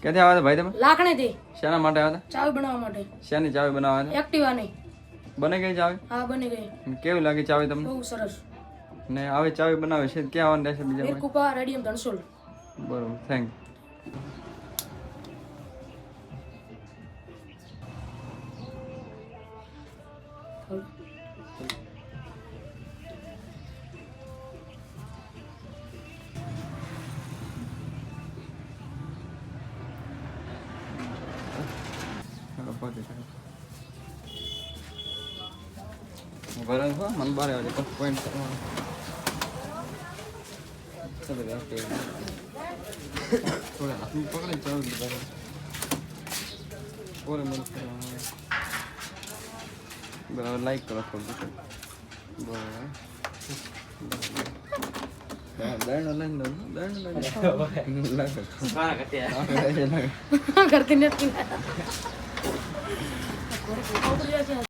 ક્યાંથી આવ્યા હતા ભાઈ તમે? લાખણીથી. શેના માટે આવ્યા હતા? ચાવી બનાવવા માટે. શેની ચાવી બનાવવા હતા? એક્ટિવા નહીં. બને ગઈ ચાવી? હા બની ગઈ. કેવી લાગી ચાવી તમને? બહુ સરસ. ને આવી ચાવી બનાવે છે ક્યાં આવવાનું રહેશે બીજા ભાઈ? કુપા રેડિયમ ધણસોલ. બરોબર, થેન્ક બરાબર હો મને બારે વાગે તો પોઈન્ટ કરવાનો ચલો યાર કે થોડા હાથમાં પકડે ચાવ દીધા ઓરે મને બરાબર લાઈક કરો થોડું બરાબર દર્ણ લઈને દઉં દર્ણ લઈને લાગે કરતી નથી.